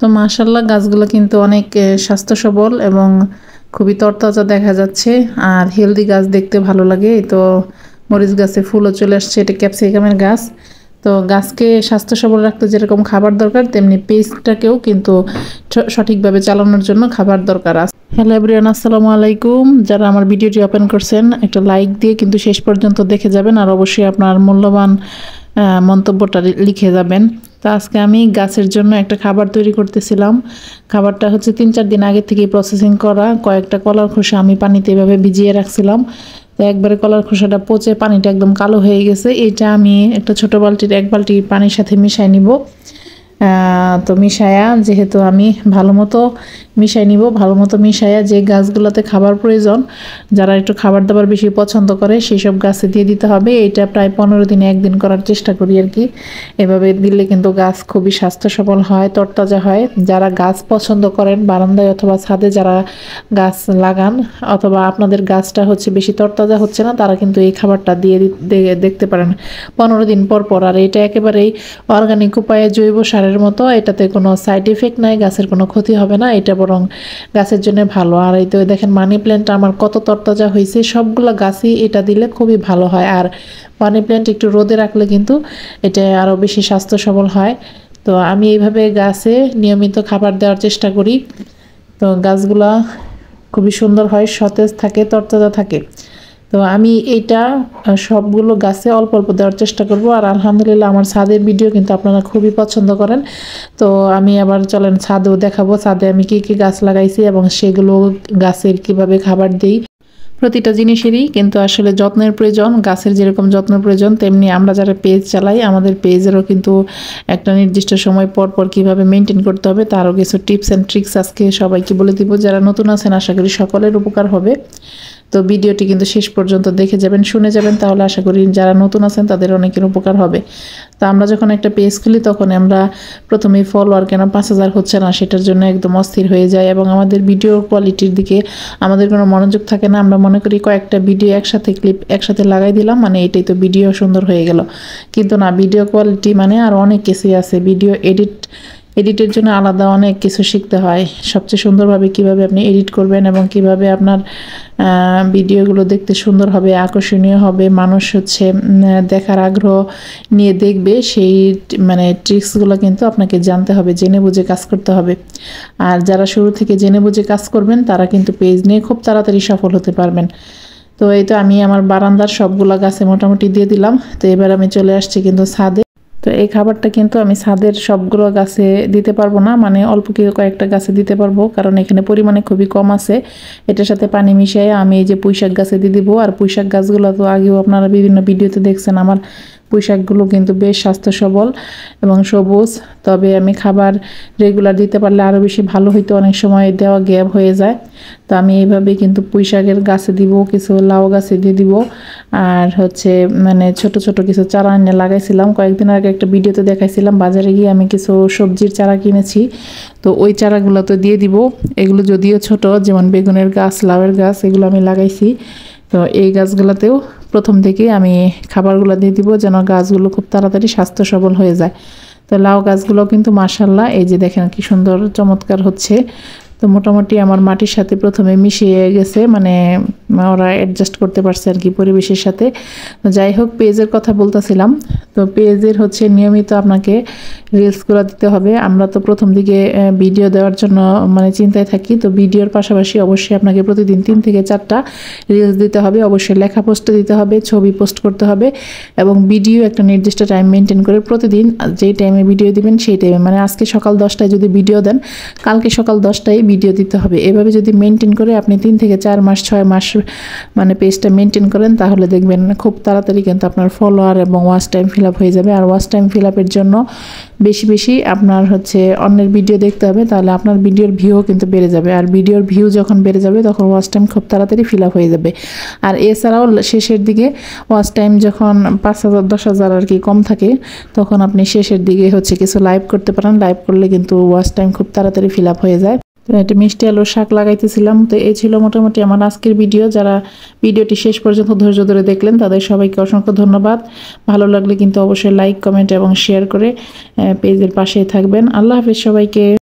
তো মাশাআল্লাহ গাছগুলো কিন্তু অনেক স্বাস্থ্য সবল এবং খুবই তরতাজা দেখা যাচ্ছে আর হেলদি গাছ দেখতে ভালো লাগে। তো মরিচ গাছে ফুলও চলে আসছে, এটা ক্যাপসিকামের গাছ। তো গাছকে স্বাস্থ্য সবল রাখতে যেরকম খাবার দরকার তেমনি পেস্টটাকেও কিন্তু সঠিকভাবে চালানোর জন্য খাবার দরকার আছে। হ্যালো এভরিওয়ান, আসসালামু আলাইকুম। যারা আমার ভিডিওটি ওপেন করছেন একটা লাইক দিয়ে কিন্তু শেষ পর্যন্ত দেখে যাবেন আর অবশ্যই আপনার মূল্যবান মন্তব্যটা লিখে যাবেন। তো আজকে আমি গাছের জন্য একটা খাবার তৈরি করতেছিলাম। খাবারটা হচ্ছে 3-4 দিন আগে থেকে প্রসেসিং করা। কয়েকটা কলার খোসা আমি পানিতে এভাবে ভিজিয়ে রাখছিলাম। তো একবারে কলার খোসাটা পচে পানিটা একদম কালো হয়ে গেছে। এটা আমি একটা ছোট বালতির 1 বালতি পানির সাথে মিশাই নিব। তো মিশায়া যেহেতু আমি ভালো মতো মিশাই নিব, ভালো মতো মিশায়া যে গাছগুলোতে খাবার প্রয়োজন, যারা একটু খাবার দাবার বেশি পছন্দ করে সেই সব গাছে দিয়ে দিতে হবে। এটা প্রায় 15 দিনে 1 দিন করার চেষ্টা করি আর কি। এভাবে দিলে কিন্তু গাছ খুবই স্বাস্থ্য সবল হয়, তরতাজা হয়। যারা গাছ পছন্দ করেন বারান্দায় অথবা ছাদে যারা গাছ লাগান অথবা আপনাদের গাছটা হচ্ছে বেশি তরতাজা হচ্ছে না, তারা কিন্তু এই খাবারটা দিয়ে দেখতে পারেন 15 দিন পর পর। আর এটা একেবারেই অর্গানিক উপায়ে জৈব সারের মতো, এটাতে কোনো সাইড ইফেক্ট নাই, গাছের কোনো ক্ষতি হবে না, এটা বরং গাছের জন্য ভালো। আর এই তো দেখেন মানি প্ল্যান্টটা আমার কত তরতাজা হয়েছে, সবগুলো গাছই এটা দিলে খুবই ভালো হয়। আর মানি প্ল্যান্ট একটু রোদে রাখলে কিন্তু এটা আরও বেশি স্বাস্থ্য সবল হয়। তো আমি এইভাবে গাছে নিয়মিত খাবার দেওয়ার চেষ্টা করি। তো গাছগুলা খুবই সুন্দর হয়, সতেজ থাকে, তরতাজা থাকে। তো আমি এইটা সবগুলো গাছে অল্প অল্প দেওয়ার চেষ্টা করব। আর আলহামদুলিল্লাহ আমার ছাদের ভিডিও কিন্তু আপনারা খুবই পছন্দ করেন। তো আমি আবার চলেন ছাদেও দেখাবো, ছাদে আমি কী কী গাছ লাগাইছি এবং সেগুলো গাছের কিভাবে খাবার দিই। প্রতিটা জিনিসেরই কিন্তু আসলে যত্নের প্রয়োজন। গাছের যেরকম যত্নের প্রয়োজন তেমনি আমরা যারা পেজ চালাই আমাদের পেজেরও কিন্তু একটা নির্দিষ্ট সময় পর পর কীভাবে মেনটেন করতে হবে তারও কিছু টিপস অ্যান্ড ট্রিক্স আজকে সবাইকে বলে দিব। যারা নতুন আছেন আশা করি সকলের উপকার হবে। তো ভিডিওটি কিন্তু শেষ পর্যন্ত দেখে যাবেন, শুনে যাবেন, তাহলে আশা করি যারা নতুন আছেন তাদের অনেকের উপকার হবে। তো আমরা যখন একটা পেজ খুলি তখন আমরা প্রথমেই ফলোয়ার কেন 5000 হচ্ছে না সেটার জন্য একদম অস্থির হয়ে যায় এবং আমাদের ভিডিও কোয়ালিটির দিকে আমাদের কোনো মনোযোগ থাকে না। আমরা মনে করি কয়েকটা ভিডিও একসাথে ক্লিপ একসাথে লাগাই দিলাম মানে এটাই তো ভিডিও সুন্দর হয়ে গেল, কিন্তু না, ভিডিও কোয়ালিটি মানে আর অনেক কিছুই আছে। ভিডিও এডিটের জন্য আলাদা অনেক কিছু শিখতে হয়। সবচেয়ে সুন্দরভাবে কিভাবে আপনি এডিট করবেন এবং কিভাবে আপনার ভিডিওগুলো দেখতে সুন্দর হবে, আকর্ষণীয় হবে, মানুষ হচ্ছে দেখার আগ্রহ নিয়ে দেখবে, সেই মানে ট্রিক্সগুলো কিন্তু আপনাকে জানতে হবে, জেনে বুঝে কাজ করতে হবে। আর যারা শুরু থেকে জেনে বুঝে কাজ করবেন তারা কিন্তু পেজ নিয়ে খুব তাড়াতাড়ি সফল হতে পারবেন। তো এই তো আমি আমার বারান্দার সবগুলা গাছে মোটামুটি দিয়ে দিলাম। তো এবার আমি চলে আসছি কিন্তু ছাদে। তো এই খাবারটা কিন্তু আমি ছাদের সবগুলো গাছে দিতে পারবো না, মানে অল্প কয়েকটা গাছে দিতে পারবো, কারণ এখানে পরিমাণে খুবই কম আছে। এটার সাথে পানি মিশিয়ে আমি এই যে পুঁইশাক গাছে দিয়ে দিব। আর পুঁইশাক গাছগুলো তো আগেও আপনারা বিভিন্ন ভিডিওতে দেখছেন। আমার পুঁইশাকগুলো কিন্তু বেশ স্বাস্থ্য সবল এবং সবুজ। তবে আমি খাবার রেগুলার দিতে পারলে আরও বেশি ভালো হইতো, অনেক সময় দেওয়া গ্যাপ হয়ে যায়। তো আমি এইভাবে কিন্তু পুঁইশাকের গাছে দিব, কিছু লাউ গাছে দিয়ে দিব। আর হচ্ছে মানে ছোট ছোট কিছু চারা এনে লাগাইছিলাম, কয়েকদিন আগে একটা ভিডিওতে দেখাইছিলাম। বাজারে গিয়ে আমি কিছু সবজির চারা কিনেছি, তো ওই চারাগুলো তো দিয়ে দিব। এগুলো যদিও ছোট, যেমন বেগুনের গাছ, লাউয়ের গাছ, এগুলো আমি লাগাইছি। তো এই গাছগুলোতেও প্রথম থেকেই আমি খাবারগুলো দিয়ে দিব যেন গাছগুলো খুব তাড়াতাড়ি স্বাস্থ্য সবল হয়ে যায়। তো লাউ গাছগুলো কিন্তু মাশাআল্লাহ এই যে দেখেন কি সুন্দর চমৎকার হচ্ছে। তো মোটামুটি আমার মাটির সাথে প্রথমে মিশিয়ে গেছে, মানে ওরা অ্যাডজাস্ট করতে পারছে আর কি পরিবেশের সাথে। যাই হোক, পেজের কথা বলতেছিলাম। তো পেজের হচ্ছে নিয়মিত আপনাকে রিলসগুলো দিতে হবে। আমরা তো প্রথম দিকে ভিডিও দেওয়ার জন্য মানে চিন্তায় থাকি। তো ভিডিওর পাশাপাশি অবশ্যই আপনাকে প্রতিদিন 3 থেকে 4টা রিলস দিতে হবে, অবশ্যই লেখা পোস্ট দিতে হবে, ছবি পোস্ট করতে হবে এবং ভিডিও একটা নির্দিষ্ট টাইম মেনটেন করে প্রতিদিন যেই টাইমে ভিডিও দিবেন সেই টাইমে, মানে আজকে সকাল 10টায় যদি ভিডিও দেন কালকে সকাল 10টায় ভিডিও দিতে হবে। এভাবে যদি মেনটেন করে আপনি 3 থেকে 4 মাস 6 মাস মানে পেজটা মেনটেন করেন তাহলে দেখবেন খুব তাড়াতাড়ি কিন্তু আপনার ফলোয়ার এবং ওয়াচ টাইম ফিল আপ হয়ে যাবে। আর ওয়াচ টাইম ফিল আপের জন্য বেশি বেশি আপনার হচ্ছে অন্যের ভিডিও দেখতে হবে, তাহলে আপনার ভিডিওর ভিউও কিন্তু বেড়ে যাবে। আর ভিডিওর ভিউ যখন বেড়ে যাবে তখন ওয়াচ টাইম খুব তাড়াতাড়ি ফিল আপ হয়ে যাবে। আর এছাড়াও শেষের দিকে ওয়াচ টাইম যখন 5000 10,000 আর কি কম থাকে তখন আপনি শেষের দিকে হচ্ছে কিছু লাইভ করতে পারেন। লাইভ করলে কিন্তু ওয়াচ টাইম খুব তাড়াতাড়ি ফিল আপ হয়ে যায়। একটা মিষ্টি আলুর শাক লাগাইতেছিলাম। তো এই ছিল মোটামুটি আমার আজকের ভিডিও। যারা ভিডিওটি শেষ পর্যন্ত ধৈর্য ধরে দেখলেন তাদের সবাইকে অসংখ্য ধন্যবাদ। ভালো লাগলে কিন্তু অবশ্যই লাইক, কমেন্ট এবং শেয়ার করে পেজের পাশেই থাকবেন। আল্লাহ হাফেজ সবাইকে।